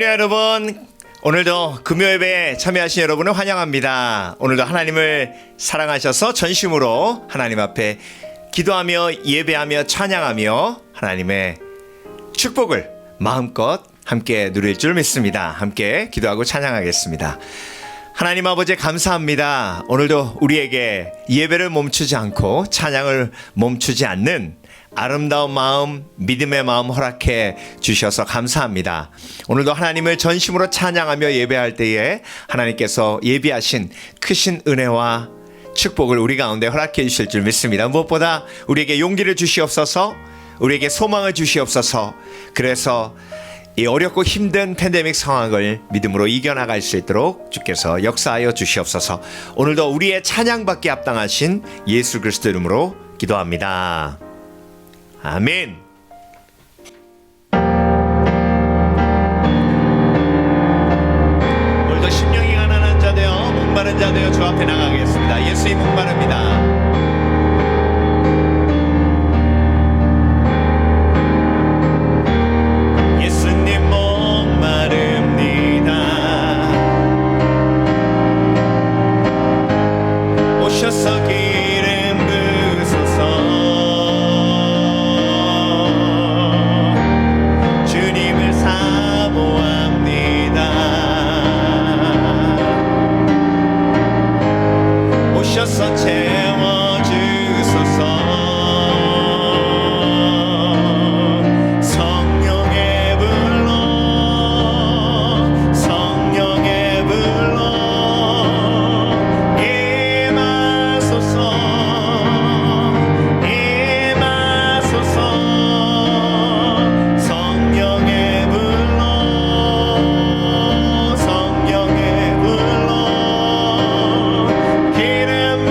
할렐루야 여러분, 오늘도 금요예배에 참여하신 여러분을 환영합니다. 오늘도 하나님을 사랑하셔서 전심으로 하나님 앞에 기도하며 예배하며 찬양하며 하나님의 축복을 마음껏 함께 누릴 줄 믿습니다. 함께 기도하고 찬양하겠습니다. 하나님 아버지 감사합니다. 오늘도 우리에게 예배를 멈추지 않고 찬양을 멈추지 않는 아름다운 마음, 믿음의 마음 허락해 주셔서 감사합니다. 오늘도 하나님을 전심으로 찬양하며 예배할 때에 하나님께서 예비하신 크신 은혜와 축복을 우리 가운데 허락해 주실 줄 믿습니다. 무엇보다 우리에게 용기를 주시옵소서, 우리에게 소망을 주시옵소서. 그래서 이 어렵고 힘든 팬데믹 상황을 믿음으로 이겨나갈 수 있도록 주께서 역사하여 주시옵소서. 오늘도 우리의 찬양받기 합당하신 예수 그리스도 이름으로 기도합니다. 아멘. 오늘도 심령이 가난한 자 되어 목마른 자 되어 주 앞에 나가겠습니다. 예수의 목마릅니다. 기름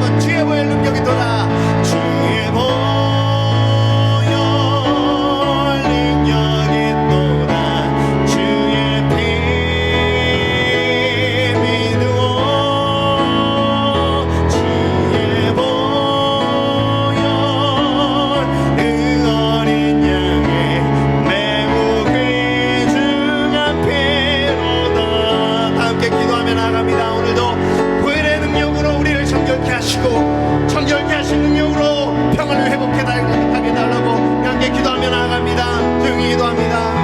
한번 주의 보혈 능력이 돌아 주의 보혈 능력이 돌아 주의 피 믿으오 주의 보혈 그 어린 양의 매우 귀중한 피로다. 함께 기도하며 나아갑니다. 오늘도 보혈의 능력으로 우리를 정결케 하시고 정결케 하신 능력으로 평안을 회복해 달라고 함께 기도하며 나아갑니다. 조용히 기도합니다.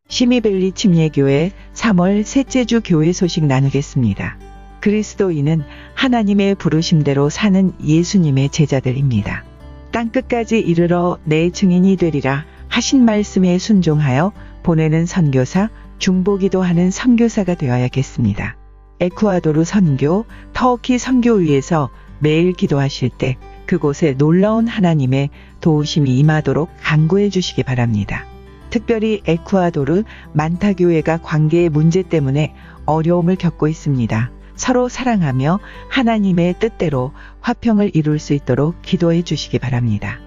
시미벨리 침례교회 3월 셋째 주 교회 소식 나누겠습니다. 그리스도인은 하나님의 부르심대로 사는 예수님의 제자들입니다. 땅끝까지 이르러 내 증인이 되리라 하신 말씀에 순종하여 보내는 선교사, 중보기도하는 선교사가 되어야겠습니다. 에쿠아도르 선교, 터키 선교위에서 매일 기도하실 때 그곳에 놀라운 하나님의 도우심이 임하도록 간구해 주시기 바랍니다. 특별히 에쿠아도르 만타 교회가 관계의 문제 때문에 어려움을 겪고 있습니다. 서로 사랑하며 하나님의 뜻대로 화평을 이룰 수 있도록 기도해 주시기 바랍니다.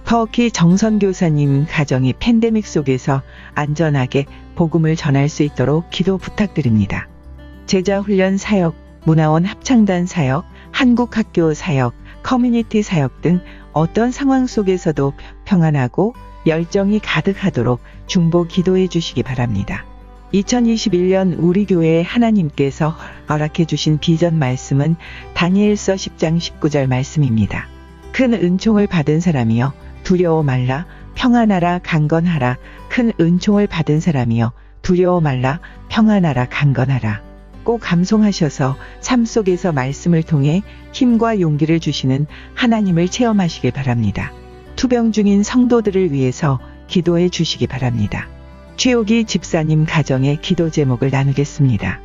터키 정선교사님 가정이 팬데믹 속에서 안전하게 복음을 전할 수 있도록 기도 부탁드립니다. 제자훈련 사역, 문화원 합창단 사역, 한국학교 사역, 커뮤니티 사역 등 어떤 상황 속에서도 평안하고 열정이 가득하도록 중보 기도해 주시기 바랍니다. 2021년 우리 교회에 하나님께서 허락해 주신 비전 말씀은 다니엘서 10장 19절 말씀입니다. 큰 은총을 받은 사람이여 두려워 말라 평안하라 강건하라. 큰 은총을 받은 사람이여 두려워 말라 평안하라 강건하라. 꼭 감송하셔서 삶 속에서 말씀을 통해 힘과 용기를 주시는 하나님을 체험하시길 바랍니다. 투병 중인 성도들을 위해서 기도해 주시기 바랍니다. 최옥이 집사님 가정의 기도 제목을 나누겠습니다.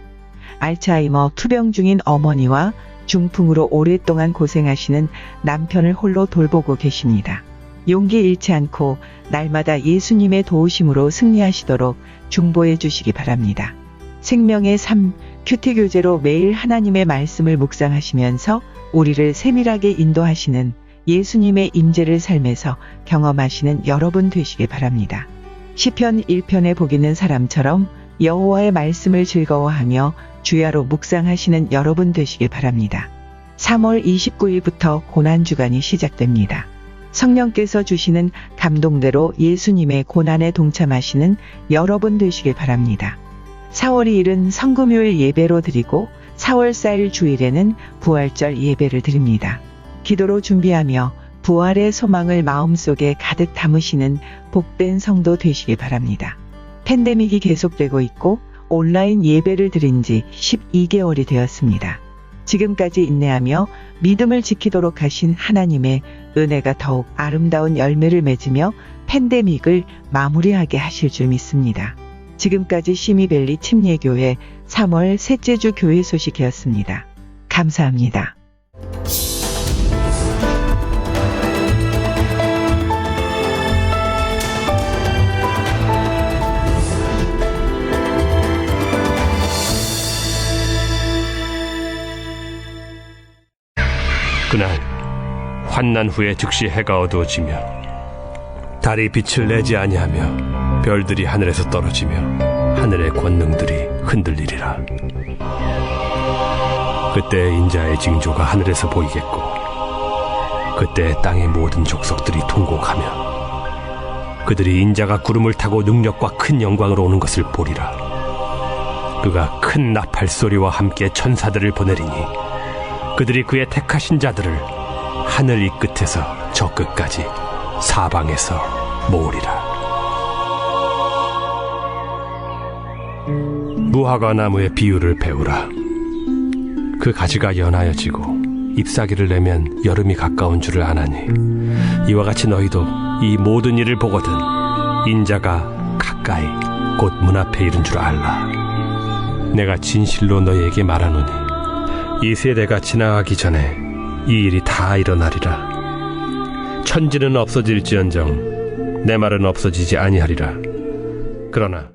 알츠하이머 투병 중인 어머니와 중풍으로 오랫동안 고생하시는 남편을 홀로 돌보고 계십니다. 용기 잃지 않고 날마다 예수님의 도우심으로 승리하시도록 중보해 주시기 바랍니다. 생명의 삶 큐티 교제로 매일 하나님의 말씀을 묵상하시면서 우리를 세밀하게 인도하시는 예수님의 임재를 삶에서 경험하시는 여러분 되시길 바랍니다. 시편 1편에 복 있는 사람처럼 여호와의 말씀을 즐거워하며 주야로 묵상하시는 여러분 되시길 바랍니다. 3월 29일부터 고난주간이 시작됩니다. 성령께서 주시는 감동대로 예수님의 고난에 동참하시는 여러분 되시길 바랍니다. 4월 2일은 성금요일 예배로 드리고 4월 4일 주일에는 부활절 예배를 드립니다. 기도로 준비하며 부활의 소망을 마음속에 가득 담으시는 복된 성도 되시길 바랍니다. 팬데믹이 계속되고 있고 온라인 예배를 드린 지 12개월이 되었습니다. 지금까지 인내하며 믿음을 지키도록 하신 하나님의 은혜가 더욱 아름다운 열매를 맺으며 팬데믹을 마무리하게 하실 줄 믿습니다. 지금까지 시미벨리 침례교회 3월 셋째 주 교회 소식이었습니다. 감사합니다. 그날 환난 후에 즉시 해가 어두워지며 달이 빛을 내지 아니하며 별들이 하늘에서 떨어지며 하늘의 권능들이 흔들리리라. 그때 인자의 징조가 하늘에서 보이겠고 그때 땅의 모든 족속들이 통곡하며 그들이 인자가 구름을 타고 능력과 큰 영광으로 오는 것을 보리라. 그가 큰 나팔 소리와 함께 천사들을 보내리니 그들이 그의 택하신 자들을 하늘 이 끝에서 저 끝까지 사방에서 모으리라. 무화과 나무의 비유를 배우라. 그 가지가 연하여지고 잎사귀를 내면 여름이 가까운 줄을 아나니 이와 같이 너희도 이 모든 일을 보거든 인자가 가까이 곧 문 앞에 이른 줄 알라. 내가 진실로 너희에게 말하노니 이 세대가 지나가기 전에 이 일이 다 일어나리라. 천지는 없어질지언정 내 말은 없어지지 아니하리라. 그러나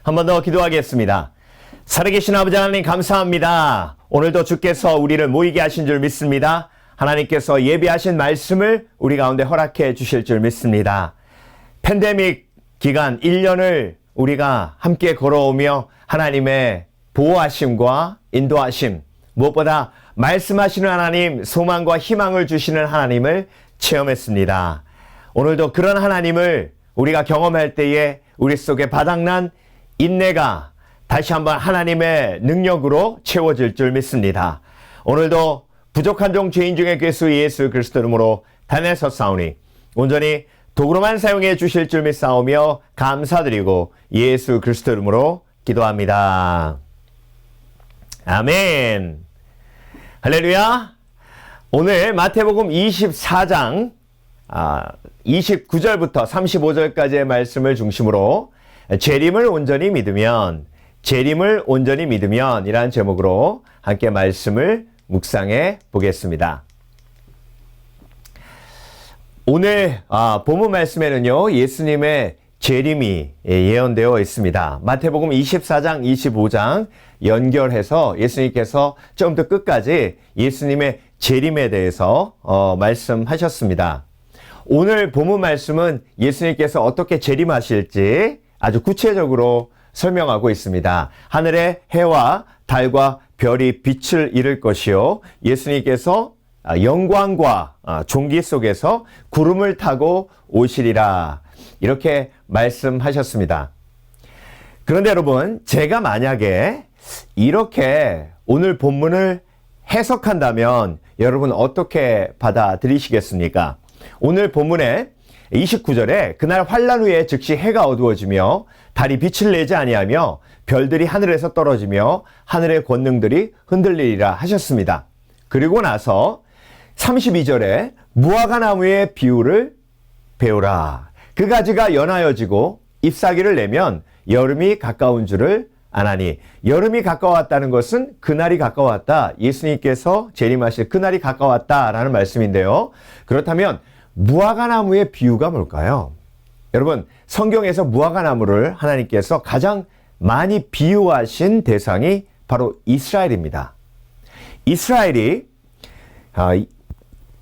한 번 더 기도하겠습니다. 살아계신 아버지 하나님 감사합니다. 오늘도 주께서 우리를 모이게 하신 줄 믿습니다. 하나님께서 예비하신 말씀을 우리 가운데 허락해 주실 줄 믿습니다. 팬데믹 기간 1년을 우리가 함께 걸어오며 하나님의 보호하심과 인도하심, 무엇보다 말씀하시는 하나님, 소망과 희망을 주시는 하나님을 체험했습니다. 오늘도 그런 하나님을 우리가 경험할 때에 우리 속에 바닥난 인내가 다시 한번 하나님의 능력으로 채워질 줄 믿습니다. 오늘도 부족한 종 죄인 중에 괴수 예수 그리스도 이름으로 단에서 싸우니 온전히 도구로만 사용해 주실 줄 믿사오며 감사드리고 예수 그리스도 이름으로 기도합니다. 아멘. 할렐루야. 오늘 마태복음 24장 29절부터 35절까지의 말씀을 중심으로 재림을 온전히 믿으면 이라는 제목으로 함께 말씀을 묵상해 보겠습니다. 오늘 본문 말씀에는요, 예수님의 재림이 예언되어 있습니다. 마태복음 24장, 25장 연결해서 예수님께서 처음부터 끝까지 예수님의 재림에 대해서 말씀하셨습니다. 오늘 본문 말씀은 예수님께서 어떻게 재림하실지 아주 구체적으로 설명하고 있습니다. 하늘에 해와 달과 별이 빛을 잃을 것이요, 예수님께서 영광과 존귀 속에서 구름을 타고 오시리라, 이렇게 말씀하셨습니다. 그런데 여러분, 제가 만약에 이렇게 오늘 본문을 해석한다면 여러분 어떻게 받아들이시겠습니까? 오늘 본문에 29절에 그날 환란 후에 즉시 해가 어두워지며 달이 빛을 내지 아니하며 별들이 하늘에서 떨어지며 하늘의 권능들이 흔들리리라 하셨습니다. 그리고 나서 32절에 무화과 나무의 비유를 배우라. 그 가지가 연하여지고 잎사귀를 내면 여름이 가까운 줄을 아나니, 여름이 가까웠다는 것은 그날이 가까웠다. 예수님께서 재림하실 그날이 가까웠다라는 말씀인데요. 그렇다면 무화과 나무의 비유가 뭘까요? 여러분, 성경에서 무화과 나무를 하나님께서 가장 많이 비유하신 대상이 바로 이스라엘입니다. 이스라엘이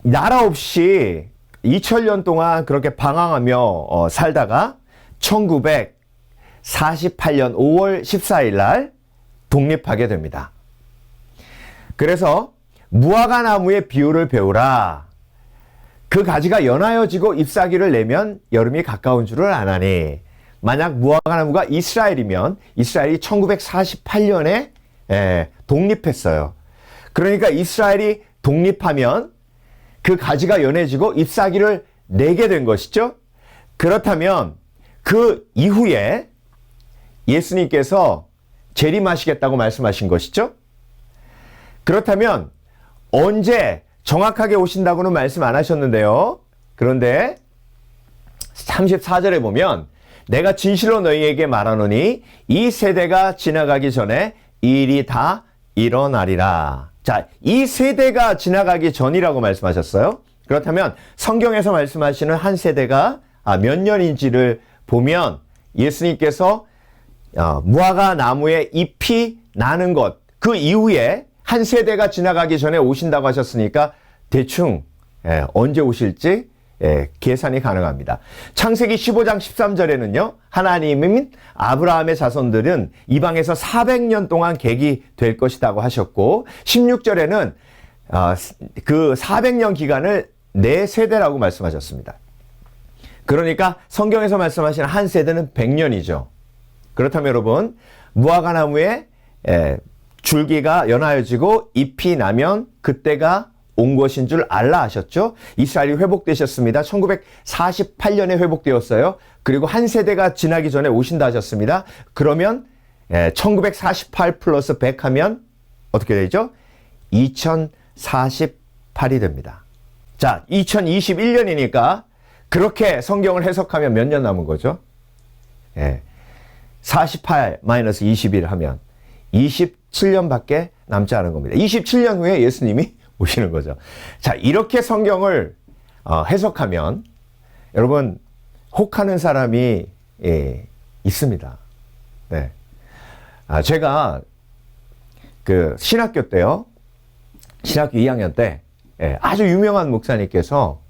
나라 없이 2000년 동안 그렇게 방황하며 살다가 1948년 5월 14일 날 독립하게 됩니다. 그래서 무화과 나무의 비유를 배우라. 그 가지가 연하여지고 잎사귀를 내면 여름이 가까운 줄을 아나니, 만약 무화과 나무가 이스라엘이면 이스라엘이 1948년에 독립했어요. 그러니까 이스라엘이 독립하면 그 가지가 연해지고 잎사귀를 내게 된 것이죠. 그렇다면 그 이후에 예수님께서 재림하시겠다고 말씀하신 것이죠. 그렇다면 언제 정확하게 오신다고는 말씀 안 하셨는데요. 그런데 34절에 보면 내가 진실로 너희에게 말하노니 이 세대가 지나가기 전에 이 일이 다 일어나리라. 자, 이 세대가 지나가기 전이라고 말씀하셨어요. 그렇다면 성경에서 말씀하시는 한 세대가 몇 년인지를 보면 예수님께서 무화과 나무에 잎이 나는 것, 그 이후에 한 세대가 지나가기 전에 오신다고 하셨으니까 대충 언제 오실지 계산이 가능합니다. 창세기 15장 13절에는요, 하나님은 아브라함의 자손들은 이방에서 400년 동안 객이 될 것이라고 하셨고, 16절에는 그 400년 기간을 4세대라고 말씀하셨습니다. 그러니까 성경에서 말씀하시는 한 세대는 100년이죠. 그렇다면 여러분, 무화과나무에 줄기가 연하여지고 잎이 나면 그때가 온 것인 줄 알라 하셨죠? 이스라엘이 회복되셨습니다. 1948년에 회복되었어요. 그리고 한 세대가 지나기 전에 오신다 하셨습니다. 그러면 1948 플러스 100 하면 어떻게 되죠? 2048이 됩니다. 자, 2021년이니까 그렇게 성경을 해석하면 몇 년 남은 거죠? 48-21 하면 27년밖에 남지 않은 겁니다. 27년 후에 예수님이 오시는 거죠. 자, 이렇게 성경을 해석하면 여러분 혹하는 사람이 있습니다. 네. 제가 그 신학교 때요. 신학교 2학년 때 아주 유명한 목사님께서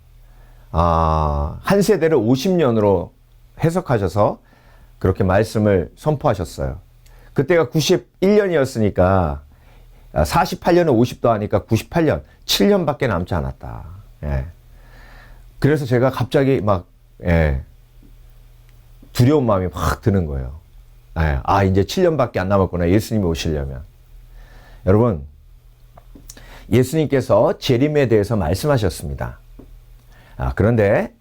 한 세대를 50년으로 해석하셔서 그렇게 말씀을 선포하셨어요. 그때가 91년이었으니까 48년에 50도 하니까 98년, 7년밖에 남지 않았다. 그래서 제가 갑자기 막 두려운 마음이 막 드는 거예요. 이제 7년밖에 안 남았구나. 예수님이 오시려면. 여러분, 예수님께서 재림에 대해서 말씀하셨습니다. 그런데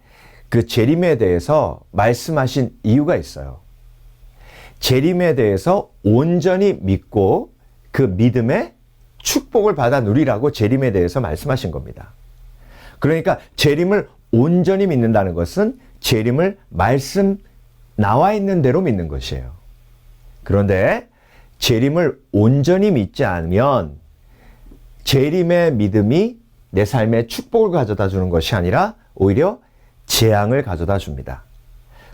그 재림에 대해서 말씀하신 이유가 있어요. 재림에 대해서 온전히 믿고 그 믿음의 축복을 받아 누리라고 재림에 대해서 말씀하신 겁니다. 그러니까 재림을 온전히 믿는다는 것은 재림을 말씀 나와 있는 대로 믿는 것이에요. 그런데 재림을 온전히 믿지 않으면 재림의 믿음이 내 삶에 축복을 가져다 주는 것이 아니라 오히려 재앙을 가져다 줍니다.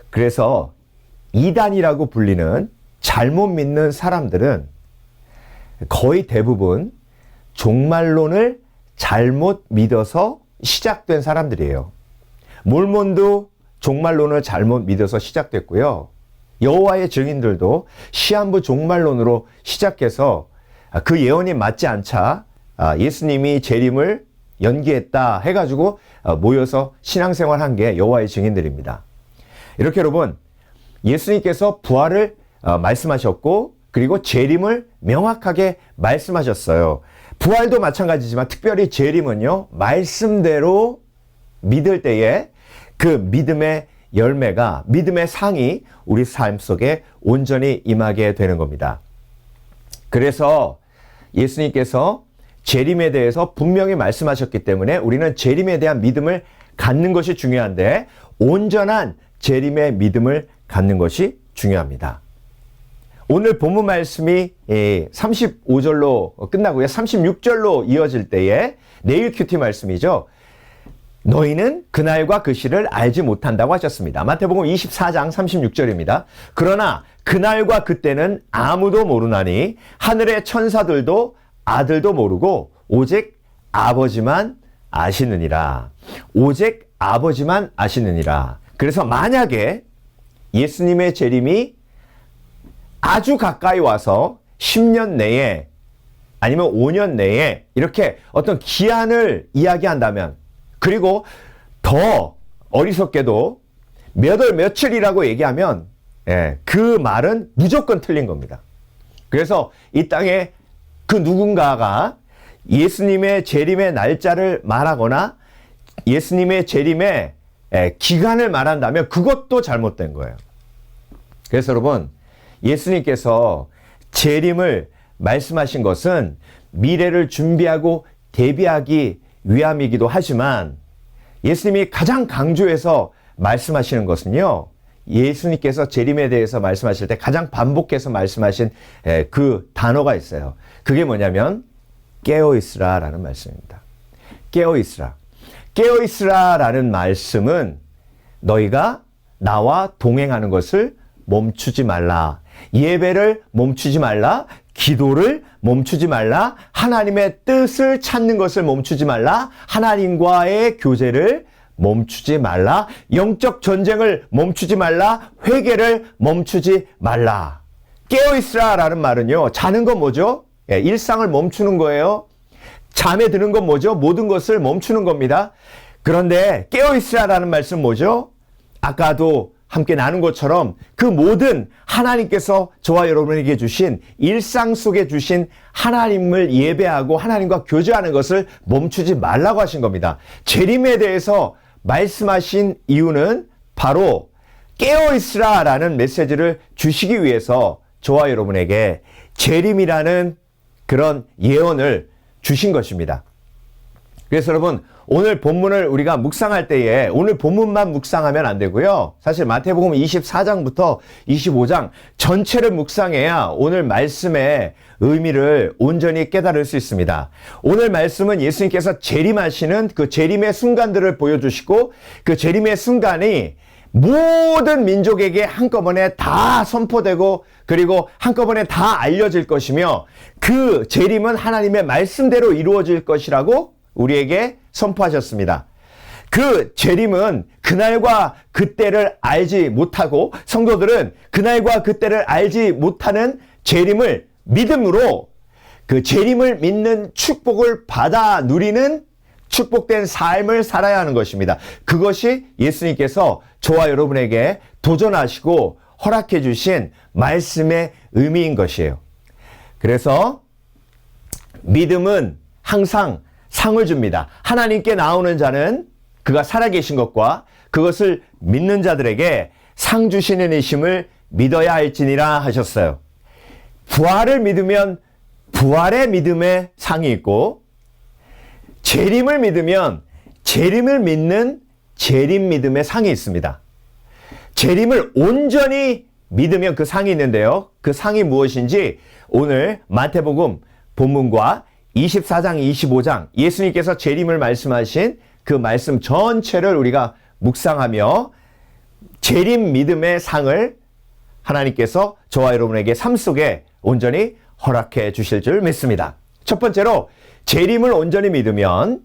그래서 이단이라고 불리는 잘못 믿는 사람들은 거의 대부분 종말론을 잘못 믿어서 시작된 사람들이에요. 몰몬도 종말론을 잘못 믿어서 시작됐고요. 여호와의 증인들도 시한부 종말론으로 시작해서 그 예언이 맞지 않자 예수님이 재림을 연기했다 해가지고 모여서 신앙생활 한 게 여호와의 증인들입니다. 이렇게 여러분, 예수님께서 부활을 말씀하셨고 그리고 재림을 명확하게 말씀하셨어요. 부활도 마찬가지지만 특별히 재림은요, 말씀대로 믿을 때에 그 믿음의 열매가, 믿음의 상이 우리 삶 속에 온전히 임하게 되는 겁니다. 그래서 예수님께서 재림에 대해서 분명히 말씀하셨기 때문에 우리는 재림에 대한 믿음을 갖는 것이 중요한데 온전한 재림의 믿음을 갖는 것이 중요합니다. 오늘 본문 말씀이 35절로 끝나고요. 36절로 이어질 때에 내일 큐티 말씀이죠. 너희는 그날과 그 시를 알지 못한다고 하셨습니다. 마태복음 24장 36절입니다. 그러나 그날과 그때는 아무도 모르나니 하늘의 천사들도 아들도 모르고 오직 아버지만 아시느니라. 오직 아버지만 아시느니라. 그래서 만약에 예수님의 재림이 아주 가까이 와서 10년 내에 아니면 5년 내에 이렇게 어떤 기한을 이야기한다면, 그리고 더 어리석게도 몇 월 며칠이라고 얘기하면 그 말은 무조건 틀린 겁니다. 그래서 이 땅에 그 누군가가 예수님의 재림의 날짜를 말하거나 예수님의 재림의 기간을 말한다면 그것도 잘못된 거예요. 그래서 여러분, 예수님께서 재림을 말씀하신 것은 미래를 준비하고 대비하기 위함이기도 하지만 예수님이 가장 강조해서 말씀하시는 것은요, 예수님께서 재림에 대해서 말씀하실 때 가장 반복해서 말씀하신 그 단어가 있어요. 그게 뭐냐면 깨어있으라 라는 말씀입니다. 깨어있으라. 깨어있으라 라는 말씀은 너희가 나와 동행하는 것을 멈추지 말라. 예배를 멈추지 말라. 기도를 멈추지 말라. 하나님의 뜻을 찾는 것을 멈추지 말라. 하나님과의 교제를 멈추지 말라. 영적 전쟁을 멈추지 말라. 회개를 멈추지 말라. 깨어있으라 라는 말은요, 자는 건 뭐죠? 일상을 멈추는 거예요. 잠에 드는 건 뭐죠? 모든 것을 멈추는 겁니다. 그런데 깨어있으라 라는 말씀 뭐죠? 아까도 함께 나눈 것처럼 그 모든 하나님께서 저와 여러분에게 주신 일상 속에 주신 하나님을 예배하고 하나님과 교제하는 것을 멈추지 말라고 하신 겁니다. 재림에 대해서 말씀하신 이유는 바로 깨어있으라 라는 메시지를 주시기 위해서 저와 여러분에게 재림이라는 그런 예언을 주신 것입니다. 그래서 여러분, 오늘 본문을 우리가 묵상할 때에 오늘 본문만 묵상하면 안 되고요. 사실 마태복음 24장부터 25장 전체를 묵상해야 오늘 말씀의 의미를 온전히 깨달을 수 있습니다. 오늘 말씀은 예수님께서 재림하시는 그 재림의 순간들을 보여주시고 그 재림의 순간이 모든 민족에게 한꺼번에 다 선포되고 그리고 한꺼번에 다 알려질 것이며 그 재림은 하나님의 말씀대로 이루어질 것이라고 우리에게 선포하셨습니다. 그 재림은 그날과 그때를 알지 못하고 성도들은 그날과 그때를 알지 못하는 재림을 믿음으로 그 재림을 믿는 축복을 받아 누리는 축복된 삶을 살아야 하는 것입니다. 그것이 예수님께서 저와 여러분에게 도전하시고 허락해 주신 말씀의 의미인 것이에요. 그래서 믿음은 항상 상을 줍니다. 하나님께 나오는 자는 그가 살아계신 것과 그것을 믿는 자들에게 상 주시는 이심을 믿어야 할지니라 하셨어요. 부활을 믿으면 부활의 믿음의 상이 있고 재림을 믿으면 재림을 믿는 재림 믿음의 상이 있습니다. 재림을 온전히 믿으면 그 상이 있는데요. 그 상이 무엇인지 오늘 마태복음 본문과 24장, 25장 예수님께서 재림을 말씀하신 그 말씀 전체를 우리가 묵상하며 재림 믿음의 상을 하나님께서 저와 여러분에게 삶 속에 온전히 허락해 주실 줄 믿습니다. 첫 번째로 재림을 온전히 믿으면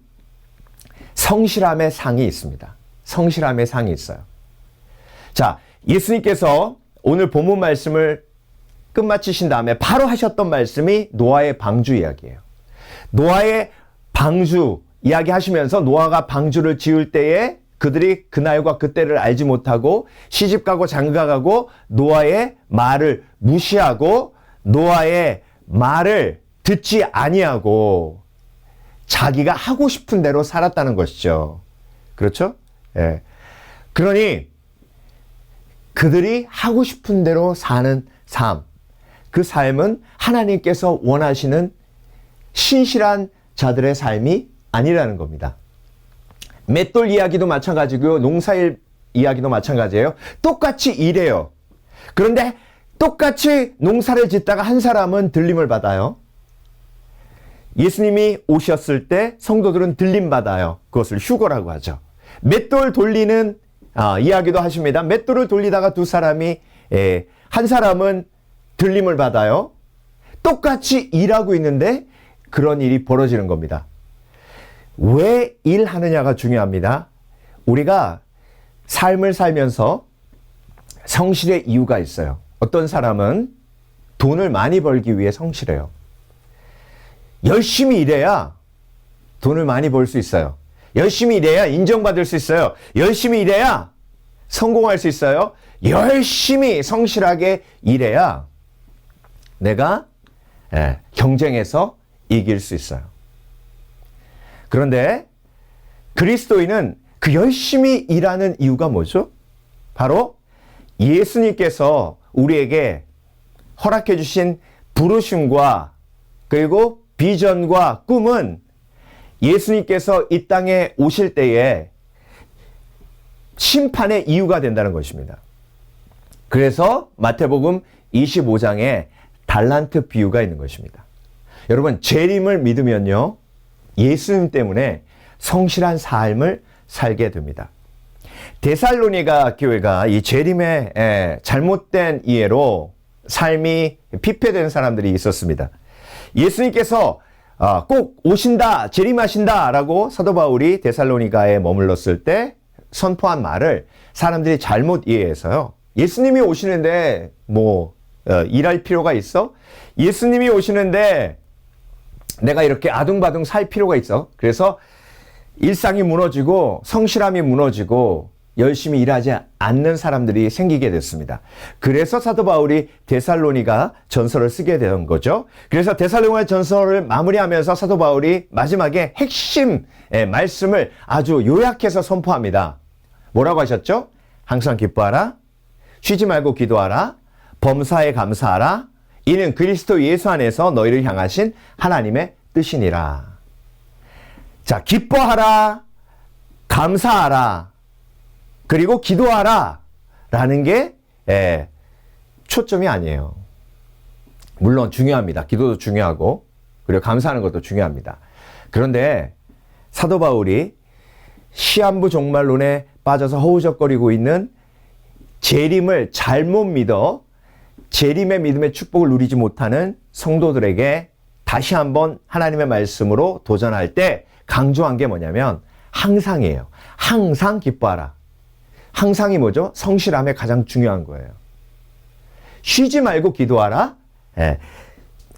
성실함의 상이 있습니다. 성실함의 상이 있어요. 자, 예수님께서 오늘 본문 말씀을 끝마치신 다음에 바로 하셨던 말씀이 노아의 방주 이야기예요. 노아의 방주 이야기 하시면서 노아가 방주를 지을 때에 그들이 그날과 그때를 알지 못하고 시집가고 장가가고 노아의 말을 무시하고 노아의 말을 듣지 아니하고 자기가 하고 싶은 대로 살았다는 것이죠. 그렇죠? 예. 그러니 그들이 하고 싶은 대로 사는 삶, 그 삶은 하나님께서 원하시는 신실한 자들의 삶이 아니라는 겁니다. 맷돌 이야기도 마찬가지고요. 농사일 이야기도 마찬가지예요. 똑같이 일해요. 그런데 똑같이 농사를 짓다가 한 사람은 들림을 받아요. 예수님이 오셨을 때 성도들은 들림 받아요. 그것을 휴거라고 하죠. 맷돌 돌리는 이야기도 하십니다. 맷돌을 돌리다가 두 사람이 한 사람은 들림을 받아요. 똑같이 일하고 있는데 그런 일이 벌어지는 겁니다. 왜 일하느냐가 중요합니다. 우리가 삶을 살면서 성실의 이유가 있어요. 어떤 사람은 돈을 많이 벌기 위해 성실해요. 열심히 일해야 돈을 많이 벌 수 있어요. 열심히 일해야 인정받을 수 있어요. 열심히 일해야 성공할 수 있어요. 열심히 성실하게 일해야 내가 경쟁에서 이길 수 있어요. 그런데 그리스도인은 그 열심히 일하는 이유가 뭐죠? 바로 예수님께서 우리에게 허락해 주신 부르심과 그리고 비전과 꿈은 예수님께서 이 땅에 오실 때에 심판의 이유가 된다는 것입니다. 그래서 마태복음 25장에 달란트 비유가 있는 것입니다. 여러분, 재림을 믿으면요, 예수님 때문에 성실한 삶을 살게 됩니다. 데살로니가 교회가 이 재림의 잘못된 이해로 삶이 피폐된 사람들이 있었습니다. 예수님께서 꼭 오신다, 재림하신다 라고 사도 바울이 데살로니가에 머물렀을 때 선포한 말을 사람들이 잘못 이해해서요. 예수님이 오시는데 일할 필요가 있어? 예수님이 오시는데 내가 이렇게 아둥바둥 살 필요가 있어? 그래서 일상이 무너지고 성실함이 무너지고 열심히 일하지 않는 사람들이 생기게 됐습니다. 그래서 사도 바울이 데살로니가 전서를 쓰게 된 거죠. 그래서 데살로니가 전서를 마무리하면서 사도 바울이 마지막에 핵심 말씀을 아주 요약해서 선포합니다. 뭐라고 하셨죠? 항상 기뻐하라, 쉬지 말고 기도하라, 범사에 감사하라, 이는 그리스도 예수 안에서 너희를 향하신 하나님의 뜻이니라. 자, 기뻐하라, 감사하라, 그리고 기도하라 라는 게 초점이 아니에요. 물론 중요합니다. 기도도 중요하고 그리고 감사하는 것도 중요합니다. 그런데 사도 바울이 시한부 종말론에 빠져서 허우적거리고 있는 재림을 잘못 믿어 재림의 믿음의 축복을 누리지 못하는 성도들에게 다시 한번 하나님의 말씀으로 도전할 때 강조한 게 뭐냐면 항상이에요. 항상 기뻐하라. 항상이 뭐죠? 성실함에 가장 중요한 거예요. 쉬지 말고 기도하라.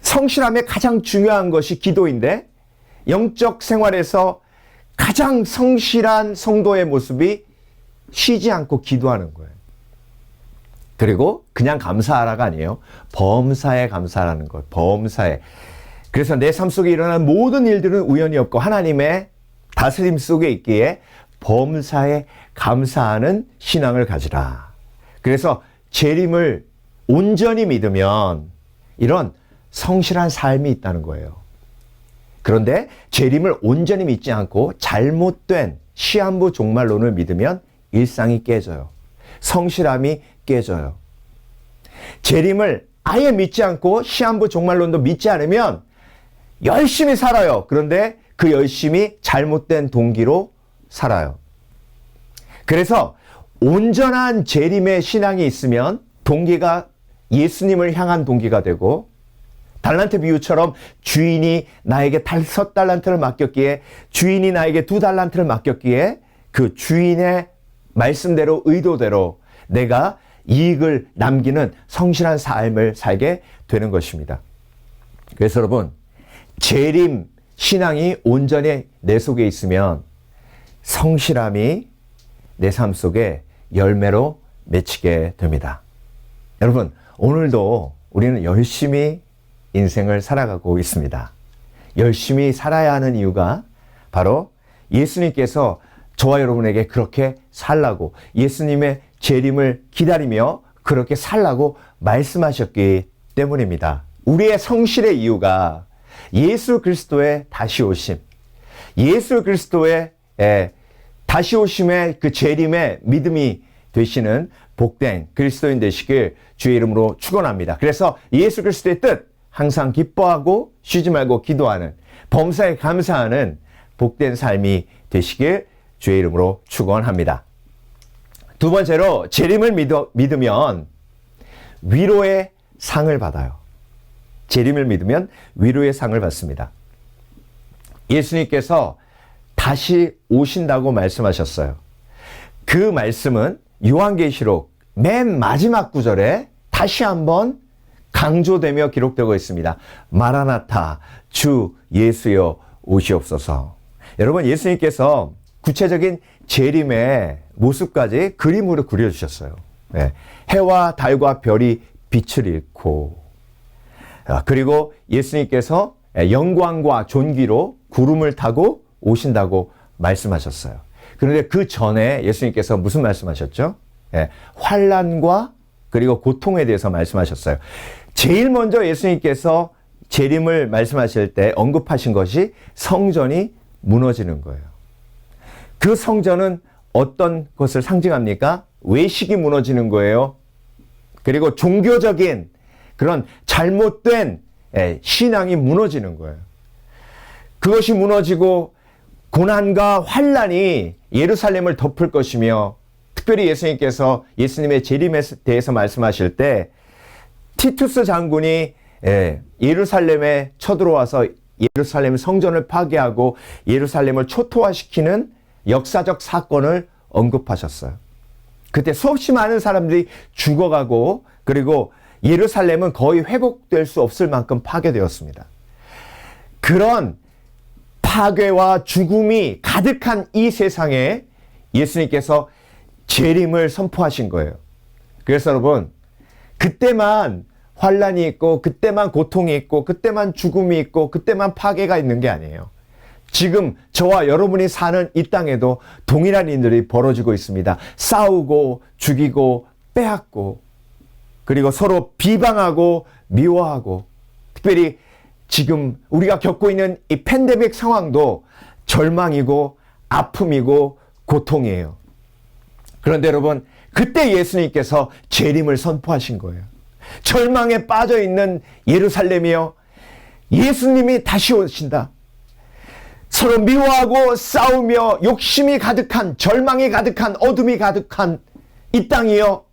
성실함에 가장 중요한 것이 기도인데 영적 생활에서 가장 성실한 성도의 모습이 쉬지 않고 기도하는 거예요. 그리고 그냥 감사하라가 아니에요. 범사에 감사하라는 거예요. 범사에. 그래서 내 삶 속에 일어나는 모든 일들은 우연이 없고 하나님의 다스림 속에 있기에 범사에 감사하는 신앙을 가지라. 그래서 재림을 온전히 믿으면 이런 성실한 삶이 있다는 거예요. 그런데 재림을 온전히 믿지 않고 잘못된 시한부 종말론을 믿으면 일상이 깨져요. 성실함이 깨져요. 재림을 아예 믿지 않고 시한부 종말론도 믿지 않으면 열심히 살아요. 그런데 그 열심히 잘못된 동기로 살아요. 그래서 온전한 재림의 신앙이 있으면 동기가 예수님을 향한 동기가 되고 달란트 비유처럼 주인이 나에게 5달란트를 맡겼기에 주인이 나에게 2달란트를 맡겼기에 그 주인의 말씀대로 의도대로 내가 이익을 남기는 성실한 삶을 살게 되는 것입니다. 그래서 여러분 재림 신앙이 온전히 내 속에 있으면 성실함이 내 삶 속에 열매로 맺히게 됩니다. 여러분 오늘도 우리는 열심히 인생을 살아가고 있습니다. 열심히 살아야 하는 이유가 바로 예수님께서 저와 여러분에게 그렇게 살라고 예수님의 재림을 기다리며 그렇게 살라고 말씀하셨기 때문입니다. 우리의 성실의 이유가 예수 그리스도의 다시 오심, 예수 그리스도의 다시 오심의 그 재림의 믿음이 되시는 복된 그리스도인 되시길 주의 이름으로 축원합니다. 그래서 예수 그리스도의 뜻, 항상 기뻐하고 쉬지 말고 기도하는 범사에 감사하는 복된 삶이 되시길 주의 이름으로 축원합니다. 두 번째로 재림을 믿으면 위로의 상을 받아요. 재림을 믿으면 위로의 상을 받습니다. 예수님께서 다시 오신다고 말씀하셨어요. 그 말씀은 요한계시록 맨 마지막 구절에 다시 한번 강조되며 기록되고 있습니다. 마라나타, 주 예수여 오시옵소서. 여러분 예수님께서 구체적인 재림의 모습까지 그림으로 그려주셨어요. 해와 달과 별이 빛을 잃고 그리고 예수님께서 영광과 존귀로 구름을 타고 오신다고 말씀하셨어요. 그런데 그 전에 예수님께서 무슨 말씀하셨죠? 환난과 그리고 고통에 대해서 말씀하셨어요. 제일 먼저 예수님께서 재림을 말씀하실 때 언급하신 것이 성전이 무너지는 거예요. 그 성전은 어떤 것을 상징합니까? 외식이 무너지는 거예요. 그리고 종교적인 그런 잘못된 신앙이 무너지는 거예요. 그것이 무너지고 고난과 환난이 예루살렘을 덮을 것이며 특별히 예수님께서 예수님의 재림에 대해서 말씀하실 때 티투스 장군이 예루살렘에 쳐들어와서 예루살렘 성전을 파괴하고 예루살렘을 초토화시키는 역사적 사건을 언급하셨어요. 그때 수없이 많은 사람들이 죽어가고 그리고 예루살렘은 거의 회복될 수 없을 만큼 파괴되었습니다. 그런 파괴와 죽음이 가득한 이 세상에 예수님께서 재림을 선포하신 거예요. 그래서 여러분, 그때만 환란이 있고, 그때만 고통이 있고, 그때만 죽음이 있고, 그때만 파괴가 있는 게 아니에요. 지금 저와 여러분이 사는 이 땅에도 동일한 일들이 벌어지고 있습니다. 싸우고, 죽이고, 빼앗고, 그리고 서로 비방하고, 미워하고, 특별히 지금 우리가 겪고 있는 이 팬데믹 상황도 절망이고, 아픔이고, 고통이에요. 그런데 여러분, 그때 예수님께서 재림을 선포하신 거예요. 절망에 빠져 있는 예루살렘이여, 예수님이 다시 오신다. 서로 미워하고 싸우며 욕심이 가득한, 절망이 가득한, 어둠이 가득한 이 땅이여,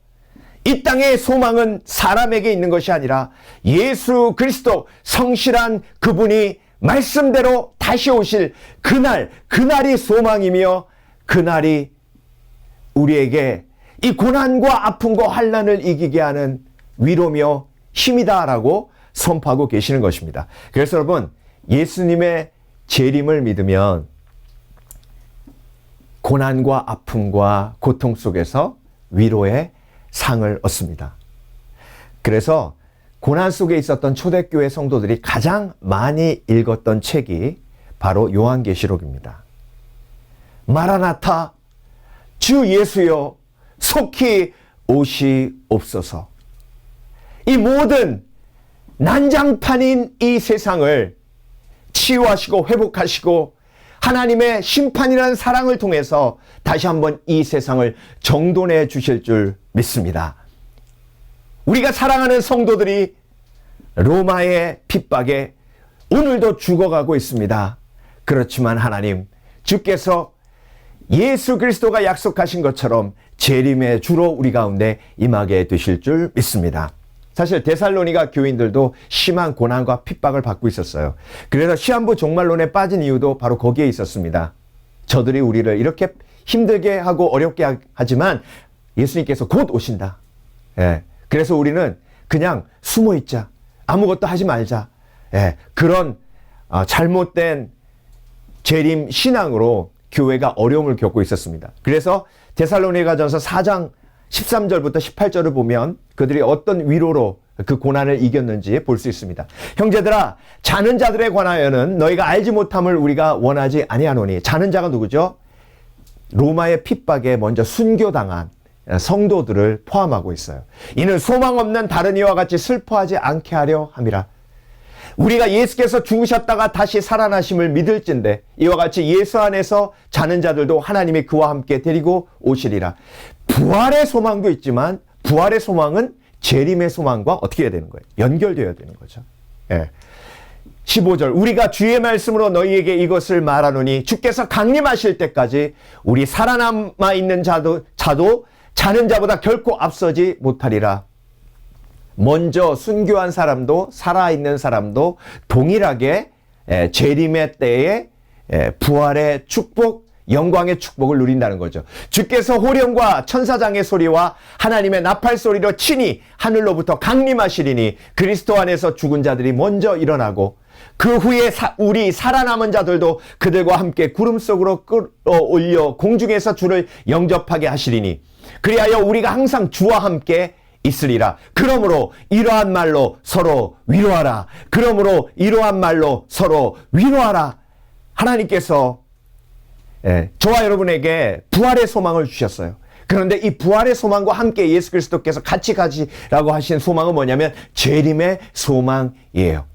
이 땅의 소망은 사람에게 있는 것이 아니라 예수 그리스도 성실한 그분이 말씀대로 다시 오실 그날이 소망이며, 그날이 우리에게 이 고난과 아픔과 환난을 이기게 하는 위로며 힘이다라고 선포하고 계시는 것입니다. 그래서 여러분, 예수님의 재림을 믿으면 고난과 아픔과 고통 속에서 위로의 상을 얻습니다. 그래서 고난 속에 있었던 초대교회 성도들이 가장 많이 읽었던 책이 바로 요한계시록입니다. 마라나타, 주 예수여 속히 오시옵소서. 이 모든 난장판인 이 세상을 치유하시고 회복하시고 하나님의 심판이라는 사랑을 통해서 다시 한번 이 세상을 정돈해 주실 줄 믿습니다. 우리가 사랑하는 성도들이 로마의 핍박에 오늘도 죽어가고 있습니다. 그렇지만 하나님, 주께서 예수 그리스도가 약속하신 것처럼 재림의 주로 우리 가운데 임하게 되실 줄 믿습니다. 사실 데살로니가 교인들도 심한 고난과 핍박을 받고 있었어요. 그래서 시한부 종말론에 빠진 이유도 바로 거기에 있었습니다. 저들이 우리를 이렇게 힘들게 하고 어렵게 하지만 예수님께서 곧 오신다. 예. 그래서 우리는 그냥 숨어 있자. 아무것도 하지 말자. 예. 그런 잘못된 재림 신앙으로 교회가 어려움을 겪고 있었습니다. 그래서 데살로니가전서 4장 13절부터 18절을 보면 그들이 어떤 위로로 그 고난을 이겼는지 볼 수 있습니다. 형제들아, 자는 자들에 관하여는 너희가 알지 못함을 우리가 원하지 아니하노니. 자는 자가 누구죠? 로마의 핍박에 먼저 순교당한 성도들을 포함하고 있어요. 이는 소망 없는 다른 이와 같이 슬퍼하지 않게 하려 함이라. 우리가 예수께서 죽으셨다가 다시 살아나심을 믿을진데 이와 같이 예수 안에서 자는 자들도 하나님이 그와 함께 데리고 오시리라. 부활의 소망도 있지만 부활의 소망은 재림의 소망과 어떻게 해야 되는 거예요? 연결되어야 되는 거죠. 예. 15절, 우리가 주의 말씀으로 너희에게 이것을 말하노니 주께서 강림하실 때까지 우리 살아남아 있는 자도 자는 자보다 결코 앞서지 못하리라. 먼저 순교한 사람도 살아있는 사람도 동일하게 재림의 때에 부활의 축복, 영광의 축복을 누린다는 거죠. 주께서 호령과 천사장의 소리와 하나님의 나팔 소리로 친히 하늘로부터 강림하시리니 그리스도 안에서 죽은 자들이 먼저 일어나고 그 후에 우리 살아남은 자들도 그들과 함께 구름 속으로 끌어올려 공중에서 주를 영접하게 하시리니 그리하여 우리가 항상 주와 함께 있으리라. 그러므로 이러한 말로 서로 위로하라. 그러므로 이러한 말로 서로 위로하라. 하나님께서 저와 여러분에게 부활의 소망을 주셨어요. 그런데 이 부활의 소망과 함께 예수 그리스도께서 같이 가시라고 하신 소망은 뭐냐면 재림의 소망이에요.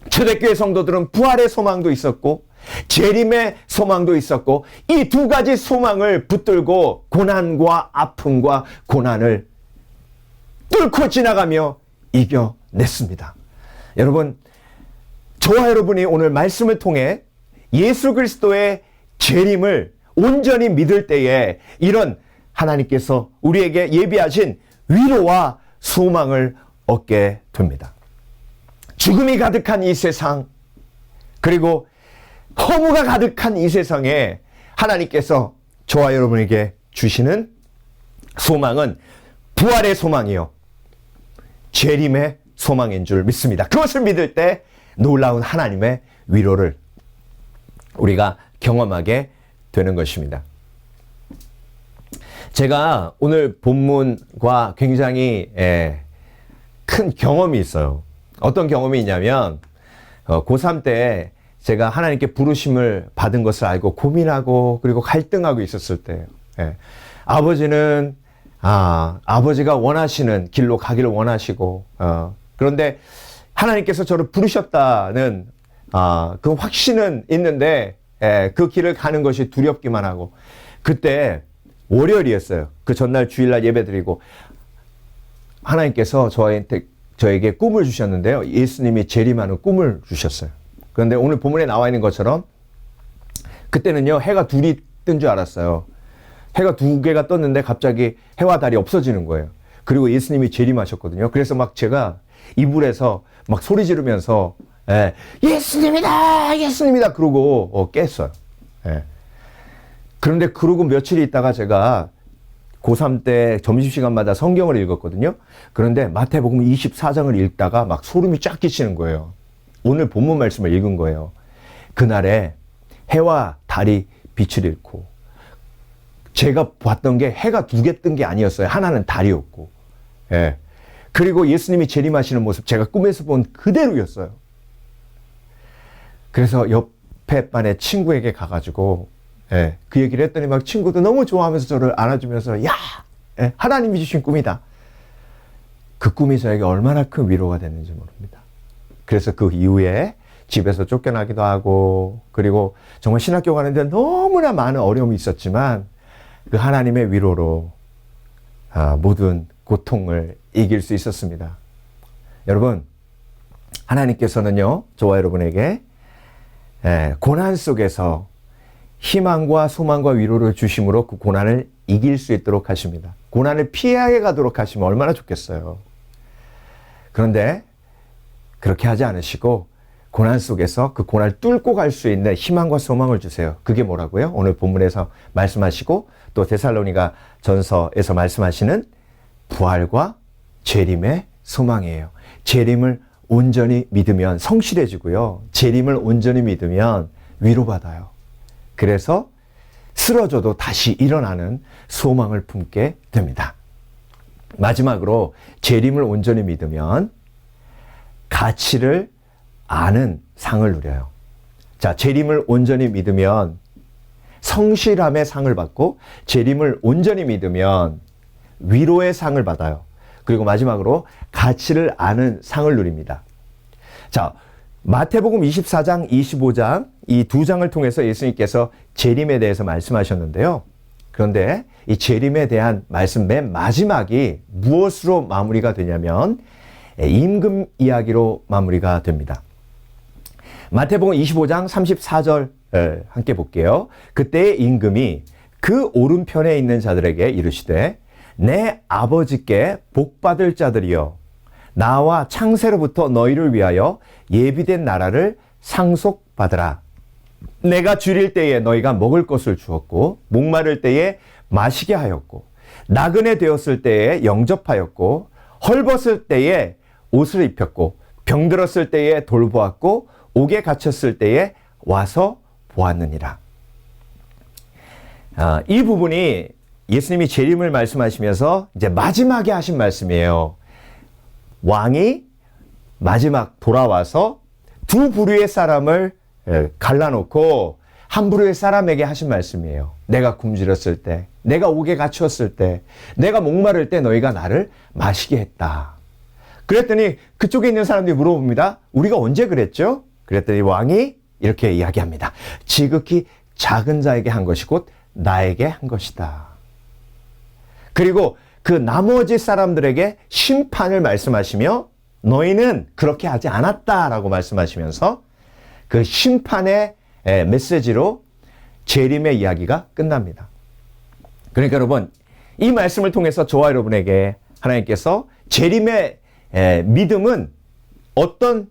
초대교회 성도들은 부활의 소망도 있었고 재림의 소망도 있었고 이 두 가지 소망을 붙들고 고난과 아픔과 고난을 뚫고 지나가며 이겨냈습니다. 여러분, 저와 여러분이 오늘 말씀을 통해 예수 그리스도의 재림을 온전히 믿을 때에 이런 하나님께서 우리에게 예비하신 위로와 소망을 얻게 됩니다. 죽음이 가득한 이 세상, 그리고 허무가 가득한 이 세상에 하나님께서 저와 여러분에게 주시는 소망은 부활의 소망이요, 재림의 소망인 줄 믿습니다. 그것을 믿을 때 놀라운 하나님의 위로를 우리가 경험하게 되는 것입니다. 제가 오늘 본문과 굉장히 큰 경험이 있어요. 어떤 경험이 있냐면 고3 때 제가 하나님께 부르심을 받은 것을 알고 고민하고 그리고 갈등하고 있었을 때예요. 아버지는 아버지가 원하시는 길로 가기를 원하시고 그런데 하나님께서 저를 부르셨다는 그 확신은 있는데 그 길을 가는 것이 두렵기만 하고 그때 월요일이었어요. 그 전날 주일날 예배드리고 하나님께서 저에게 꿈을 주셨는데요. 예수님이 재림하는 꿈을 주셨어요. 그런데 오늘 본문에 나와 있는 것처럼 그때는요 해가 둘이 뜬 줄 알았어요. 해가 두 개가 떴는데 갑자기 해와 달이 없어지는 거예요. 그리고 예수님이 재림하셨거든요. 그래서 막 제가 이불에서 막 소리 지르면서 예수님이다 예수님이다 그러고 깼어요. 그런데 그러고 며칠 있다가 제가 고3 때 점심시간마다 성경을 읽었거든요. 그런데 마태복음 24장을 읽다가 막 소름이 쫙 끼치는 거예요. 오늘 본문 말씀을 읽은 거예요. 그날에 해와 달이 빛을 잃고 제가 봤던 게 해가 두 개 뜬 게 아니었어요. 하나는 달이었고 그리고 예수님이 재림하시는 모습 제가 꿈에서 본 그대로였어요. 그래서 옆에 반의 친구에게 가가지고 그 얘기를 했더니 막 친구도 너무 좋아하면서 저를 안아주면서 야 하나님이 주신 꿈이다. 그 꿈이 저에게 얼마나 큰 위로가 됐는지 모릅니다. 그래서 그 이후에 집에서 쫓겨나기도 하고 그리고 정말 신학교 가는데 너무나 많은 어려움이 있었지만 그 하나님의 위로로 모든 고통을 이길 수 있었습니다. 여러분 하나님께서는요 저와 여러분에게 고난 속에서 희망과 소망과 위로를 주심으로 그 고난을 이길 수 있도록 하십니다. 고난을 피하게 가도록 하시면 얼마나 좋겠어요. 그런데 그렇게 하지 않으시고 고난 속에서 그 고난을 뚫고 갈 수 있는 희망과 소망을 주세요. 그게 뭐라고요? 오늘 본문에서 말씀하시고 또 데살로니가 전서에서 말씀하시는 부활과 재림의 소망이에요. 재림을 온전히 믿으면 성실해지고요. 재림을 온전히 믿으면 위로받아요. 그래서 쓰러져도 다시 일어나는 소망을 품게 됩니다. 마지막으로 재림을 온전히 믿으면 가치를 아는 상을 누려요. 자, 재림을 온전히 믿으면 성실함의 상을 받고 재림을 온전히 믿으면 위로의 상을 받아요. 그리고 마지막으로 가치를 아는 상을 누립니다. 자, 마태복음 24장, 25장 이 두 장을 통해서 예수님께서 재림에 대해서 말씀하셨는데요. 그런데 이 재림에 대한 말씀 맨 마지막이 무엇으로 마무리가 되냐면 임금 이야기로 마무리가 됩니다. 마태복음 25장 34절 함께 볼게요. 그때의 임금이 그 오른편에 있는 자들에게 이르시되 내 아버지께 복받을 자들이여 나와 창세로부터 너희를 위하여 예비된 나라를 상속받으라. 내가 줄일 때에 너희가 먹을 것을 주었고 목마를 때에 마시게 하였고 나그네 되었을 때에 영접하였고 헐벗을 때에 옷을 입혔고 병들었을 때에 돌보았고 옥에 갇혔을 때에 와서 보았느니라. 이 부분이 예수님이 재림을 말씀하시면서 이제 마지막에 하신 말씀이에요. 왕이 마지막 돌아와서 두 부류의 사람을 갈라놓고 한 부류의 사람에게 하신 말씀이에요. 내가 굶주렸을 때, 내가 옥에 갇혔을 때, 내가 목마를 때 너희가 나를 마시게 했다. 그랬더니 그쪽에 있는 사람들이 물어봅니다. 우리가 언제 그랬죠? 그랬더니 왕이 이렇게 이야기합니다. 지극히 작은 자에게 한 것이 곧 나에게 한 것이다. 그리고 그 나머지 사람들에게 심판을 말씀하시며 너희는 그렇게 하지 않았다라고 말씀하시면서 그 심판의 메시지로 재림의 이야기가 끝납니다. 그러니까 여러분 이 말씀을 통해서 저와 여러분에게 하나님께서 재림의 믿음은 어떤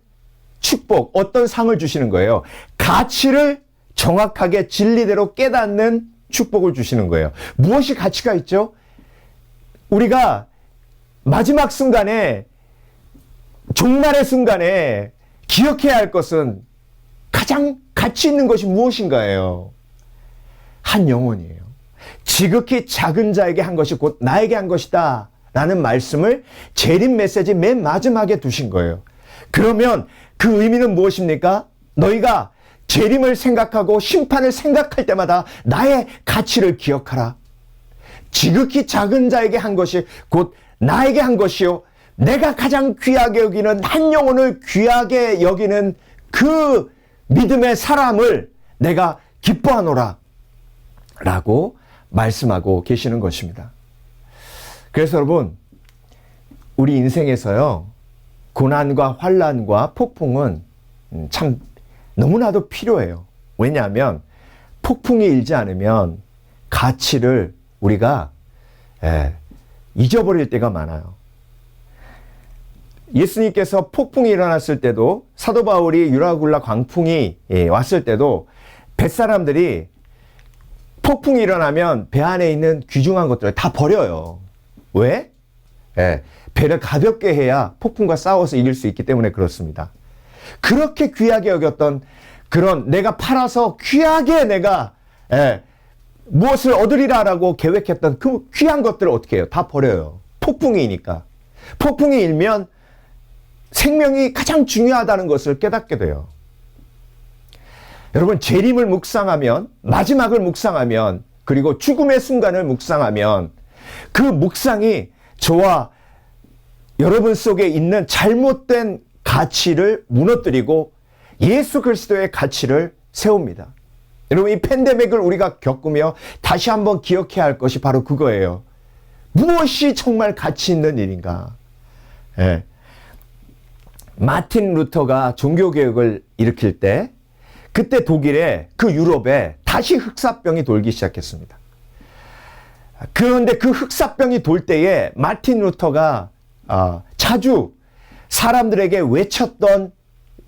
축복, 어떤 상을 주시는 거예요. 가치를 정확하게 진리대로 깨닫는 축복을 주시는 거예요. 무엇이 가치가 있죠? 우리가 마지막 순간에 종말의 순간에 기억해야 할 것은 가장 가치 있는 것이 무엇인가예요? 한 영혼이에요. 지극히 작은 자에게 한 것이 곧 나에게 한 것이다 라는 말씀을 재림 메시지 맨 마지막에 두신 거예요. 그러면 그 의미는 무엇입니까? 너희가 재림을 생각하고 심판을 생각할 때마다 나의 가치를 기억하라. 지극히 작은 자에게 한 것이 곧 나에게 한 것이요, 내가 가장 귀하게 여기는, 한 영혼을 귀하게 여기는 그 믿음의 사람을 내가 기뻐하노라 라고 말씀하고 계시는 것입니다. 그래서 여러분, 우리 인생에서요, 고난과 환난과 폭풍은 참 너무나도 필요해요. 왜냐하면 폭풍이 일지 않으면 가치를 우리가 잊어버릴 때가 많아요. 예수님께서 폭풍이 일어났을 때도, 사도 바울이 유라굴라 광풍이 왔을 때도 뱃사람들이 폭풍이 일어나면 배 안에 있는 귀중한 것들을 다 버려요. 왜? 배를 가볍게 해야 폭풍과 싸워서 이길 수 있기 때문에 그렇습니다. 그렇게 귀하게 여겼던 그런, 내가 팔아서 귀하게 내가 무엇을 얻으리라라고 계획했던 그 귀한 것들을 어떻게 해요? 다 버려요. 폭풍이니까. 폭풍이 일면 생명이 가장 중요하다는 것을 깨닫게 돼요. 여러분, 재림을 묵상하면, 마지막을 묵상하면, 그리고 죽음의 순간을 묵상하면 그 묵상이 저와 여러분 속에 있는 잘못된 가치를 무너뜨리고 예수 그리스도의 가치를 세웁니다. 여러분, 이 팬데믹을 우리가 겪으며 다시 한번 기억해야 할 것이 바로 그거예요. 무엇이 정말 가치 있는 일인가? 마틴 루터가 종교개혁을 일으킬 때, 그때 독일에, 그 유럽에 다시 흑사병이 돌기 시작했습니다. 그런데 그 흑사병이 돌 때에 마틴 루터가 자주 사람들에게 외쳤던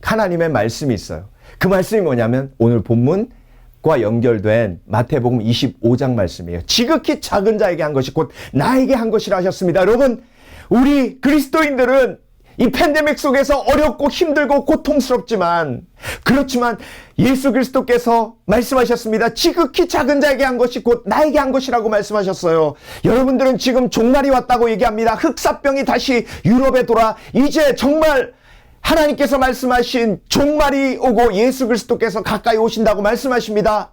하나님의 말씀이 있어요. 그 말씀이 뭐냐면 오늘 본문과 연결된 마태복음 25장 말씀이에요. 지극히 작은 자에게 한 것이 곧 나에게 한 것이라 하셨습니다. 여러분, 우리 그리스도인들은 이 팬데믹 속에서 어렵고 힘들고 고통스럽지만, 그렇지만 예수 그리스도께서 말씀하셨습니다. 지극히 작은 자에게 한 것이 곧 나에게 한 것이라고 말씀하셨어요. 여러분들은 지금 종말이 왔다고 얘기합니다. 흑사병이 다시 유럽에 돌아 이제 정말 하나님께서 말씀하신 종말이 오고 예수 그리스도께서 가까이 오신다고 말씀하십니다.